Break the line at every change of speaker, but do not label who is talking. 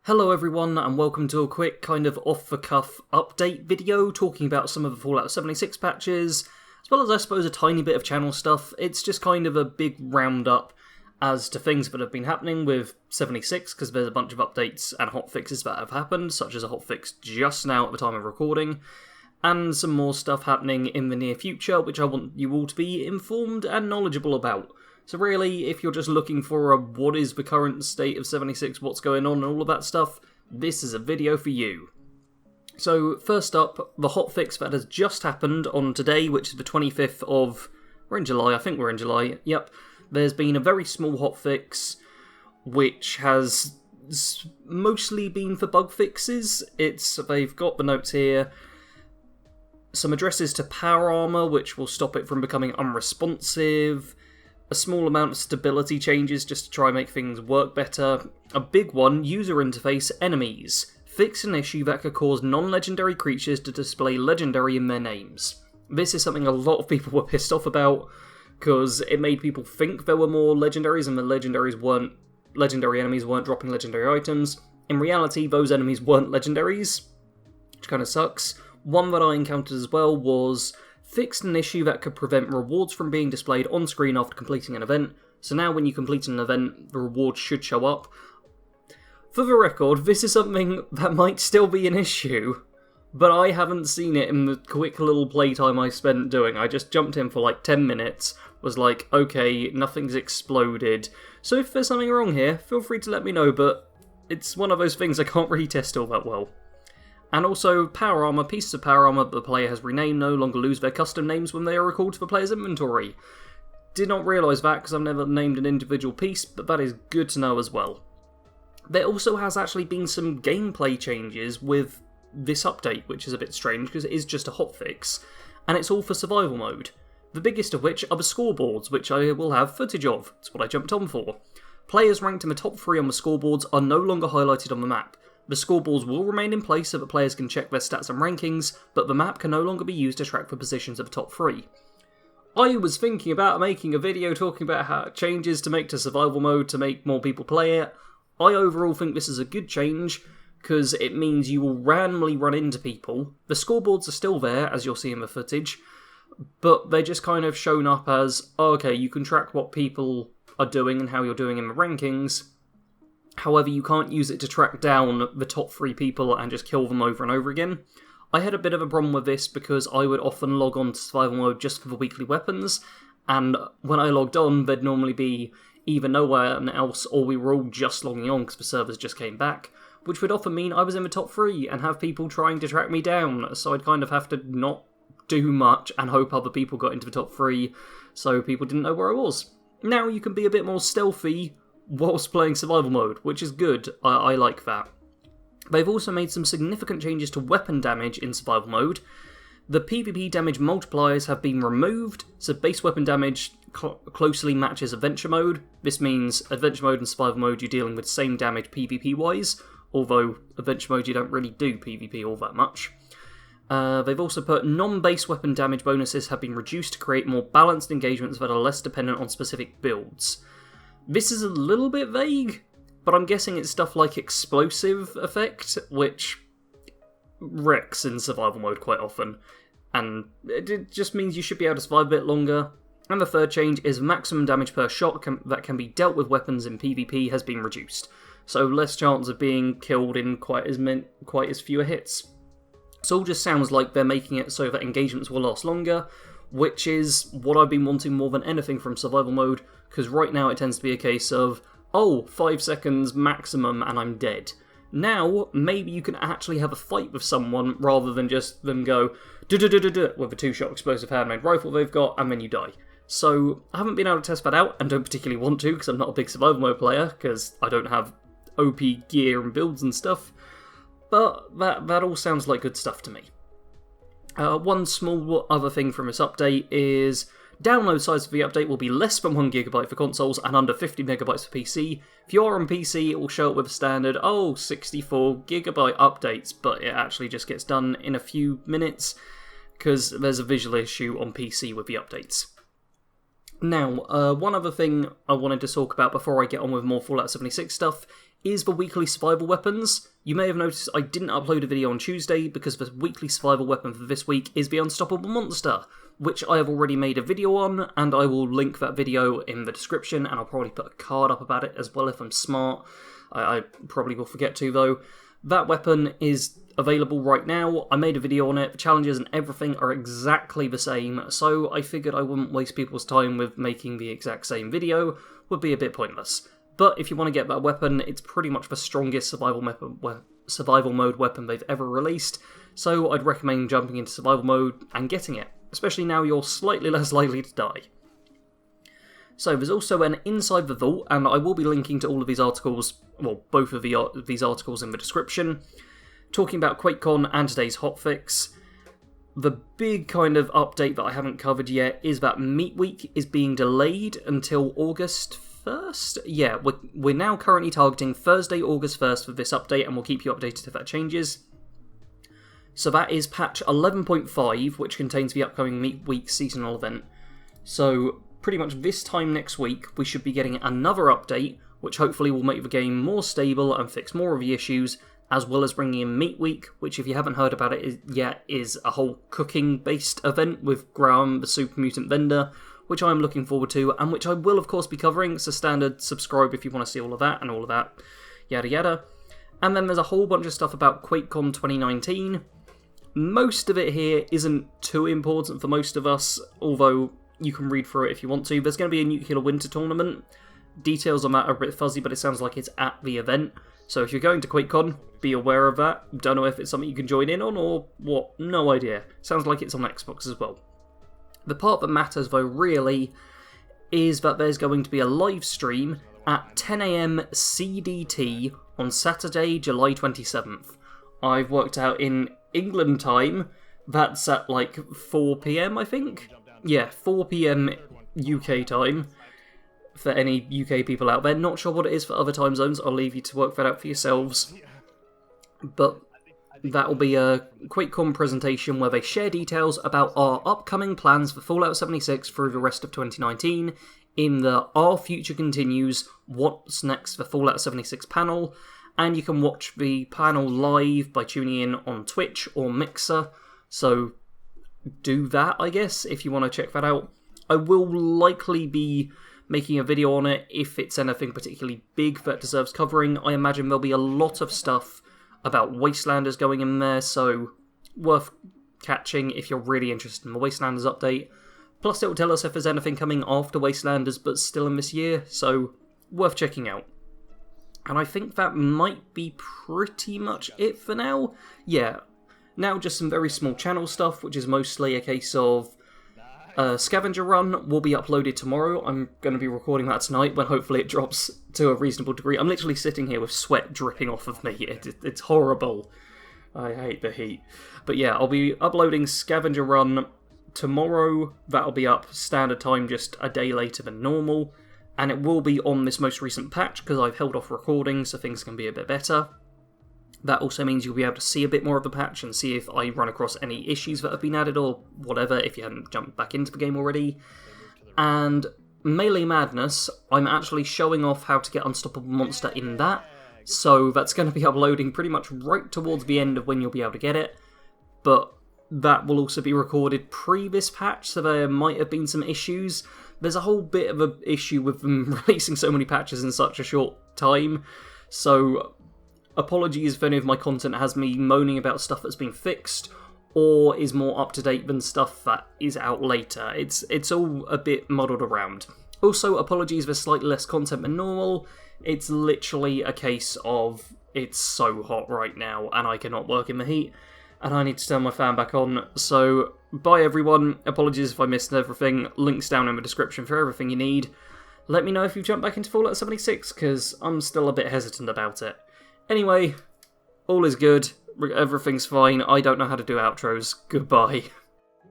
Hello everyone, and welcome to a quick kind of off-the-cuff update video talking about some of the Fallout 76 patches, as well as I suppose a tiny bit of channel stuff. It's just kind of a big roundup as to things that have been happening with 76, because there's a bunch of updates and hotfixes that have happened, such as a hotfix just now at the time of recording, and some more stuff happening in the near future, which I want you all to be informed and knowledgeable about. So really, if you're just looking for a what is the current state of 76, what's going on and all of that stuff, this is a video for you. So first up, the hotfix that has just happened on today, which is the 25th of... we're in July, I think we're in July, yep. There's been a very small hotfix, which has mostly been for bug fixes. They've got the notes here. Some addresses to power armor, which will stop it from becoming unresponsive. A small amount of stability changes just to try and make things work better. A big one, user interface enemies. Fix an issue that could cause non-legendary creatures to display legendary in their names. This is something a lot of people were pissed off about, because it made people think there were more legendaries and the legendary enemies weren't dropping legendary items. In reality, those enemies weren't legendaries, which kind of sucks. One that I encountered as well was fixed an issue that could prevent rewards from being displayed on screen after completing an event, so now when you complete an event, the rewards should show up. For the record, this is something that might still be an issue, but I haven't seen it in the quick little playtime I spent doing. I just jumped in for like 10 minutes, was like, okay, nothing's exploded, so if there's something wrong here, feel free to let me know, but it's one of those things I can't really test all that well. And also, power armor, pieces of power armor that the player has renamed no longer lose their custom names when they are recalled to the player's inventory. Did not realise that because I've never named an individual piece, but that is good to know as well. There also has actually been some gameplay changes with this update, which is a bit strange because it is just a hotfix, and it's all for survival mode. The biggest of which are the scoreboards, which I will have footage of. That's what I jumped on for. Players ranked in the top 3 on the scoreboards are no longer highlighted on the map. The scoreboards will remain in place so that players can check their stats and rankings, but the map can no longer be used to track the positions of the top 3. I was thinking about making a video talking about how changes to make to survival mode to make more people play it. I overall think this is a good change, because it means you will randomly run into people. The scoreboards are still there, as you'll see in the footage, but they're just kind of shown up as, oh, okay, you can track what people are doing and how you're doing in the rankings. However, you can't use it to track down the top 3 people and just kill them over and over again. I had a bit of a problem with this because I would often log on to survival mode just for the weekly weapons, and when I logged on, there'd normally be either no one else or we were all just logging on because the servers just came back, which would often mean I was in the top 3 and have people trying to track me down, so I'd kind of have to not do much and hope other people got into the top 3 so people didn't know where I was. Now you can be a bit more stealthy whilst playing survival mode, which is good. I like that. They've also made some significant changes to weapon damage in survival mode. The PvP damage multipliers have been removed, so base weapon damage closely matches adventure mode. This means adventure mode and survival mode you're dealing with same damage PvP wise, although adventure mode you don't really do PvP all that much. They've also put non-base weapon damage bonuses have been reduced to create more balanced engagements that are less dependent on specific builds. This is a little bit vague, but I'm guessing it's stuff like explosive effect, which wrecks in survival mode quite often, and it just means you should be able to survive a bit longer. And the third change is maximum damage per shot that can be dealt with weapons in PvP has been reduced, so less chance of being killed in quite as fewer hits. So it all just sounds like they're making it so that engagements will last longer, which is what I've been wanting more than anything from survival mode, because right now it tends to be a case of, oh, 5 seconds maximum and I'm dead. Now, maybe you can actually have a fight with someone rather than just them go du-du-du-du-du with a 2-shot explosive handmade rifle they've got and then you die. So, I haven't been able to test that out and don't particularly want to because I'm not a big survival mode player because I don't have OP gear and builds and stuff, but that all sounds like good stuff to me. One small other thing from this update is download size for the update will be less than 1GB for consoles and under 50MB for PC. If you're on PC, it will show up with a standard, 64GB updates, but it actually just gets done in a few minutes because there's a visual issue on PC with the updates. Now, one other thing I wanted to talk about before I get on with more Fallout 76 stuff is the weekly survival weapons. You may have noticed I didn't upload a video on Tuesday because the weekly survival weapon for this week is the Unstoppable Monster, which I have already made a video on, and I will link that video in the description, and I'll probably put a card up about it as well if I'm smart. I probably will forget to, though. That weapon is available right now. I made a video on it. The challenges and everything are exactly the same, so I figured I wouldn't waste people's time with making the exact same video. Would be a bit pointless. But if you want to get that weapon, it's pretty much the strongest survival mode weapon they've ever released, so I'd recommend jumping into survival mode and getting it, especially now you're slightly less likely to die. So there's also an Inside the Vault, and I will be linking to all of these articles, well, both of these articles in the description, talking about QuakeCon and today's hotfix. The big kind of update that I haven't covered yet is that Meat Week is being delayed until August 1st? Yeah, we're now currently targeting Thursday, August 1st for this update, and we'll keep you updated if that changes. So that is patch 11.5, which contains the upcoming Meat Week seasonal event. So pretty much this time next week, we should be getting another update, which hopefully will make the game more stable and fix more of the issues, as well as bringing in Meat Week, which, if you haven't heard about it yet, is a whole cooking-based event with Graham, the Super Mutant Vendor, which I'm looking forward to, and which I will, of course, be covering. So standard, subscribe if you want to see all of that, and all of that, yada yada. And then there's a whole bunch of stuff about QuakeCon 2019. Most of it here isn't too important for most of us, although you can read through it if you want to. There's going to be a Nuclear Winter tournament. Details on that are a bit fuzzy, but it sounds like it's at the event. So if you're going to QuakeCon, be aware of that. Don't know if it's something you can join in on or what, no idea. Sounds like it's on Xbox as well. The part that matters, though, really, is that there's going to be a live stream at 10 AM CDT on Saturday, July 27th. I've worked out in England time, that's at like 4 PM, I think? Yeah, 4 PM UK time, for any UK people out there. Not sure what it is for other time zones, I'll leave you to work that out for yourselves. But that will be a QuakeCon presentation where they share details about our upcoming plans for Fallout 76 through the rest of 2019 in the Our Future Continues What's Next for Fallout 76 panel, and you can watch the panel live by tuning in on Twitch or Mixer, so do that, I guess, if you want to check that out. I will likely be making a video on it if it's anything particularly big that deserves covering. I imagine there'll be a lot of stuff about Wastelanders going in there, so worth catching if you're really interested in the Wastelanders update. Plus it will tell us if there's anything coming after Wastelanders but still in this year, so worth checking out. And I think that might be pretty much it for now. Yeah, now just some very small channel stuff, which is mostly a case of Scavenger Run will be uploaded tomorrow. I'm going to be recording that tonight when hopefully it drops to a reasonable degree. I'm literally sitting here with sweat dripping off of me. It's horrible. I hate the heat. But yeah, I'll be uploading Scavenger Run tomorrow. That'll be up standard time, just a day later than normal. And it will be on this most recent patch because I've held off recording so things can be a bit better. That also means you'll be able to see a bit more of the patch and see if I run across any issues that have been added or whatever if you hadn't jumped back into the game already. And Melee Madness, I'm actually showing off how to get Unstoppable Monster in that, so that's going to be uploading pretty much right towards the end of when you'll be able to get it, but that will also be recorded pre this patch, so there might have been some issues. There's a whole bit of an issue with them releasing so many patches in such a short time, so apologies if any of my content has me moaning about stuff that's been fixed, or is more up-to-date than stuff that is out later. It's all a bit muddled around. Also, apologies for slightly less content than normal. It's literally a case of it's so hot right now, and I cannot work in the heat, and I need to turn my fan back on. So, bye everyone. Apologies if I missed everything. Links down in the description for everything you need. Let me know if you've jumped back into Fallout 76, because I'm still a bit hesitant about it. Anyway, all is good, everything's fine, I don't know how to do outros, goodbye.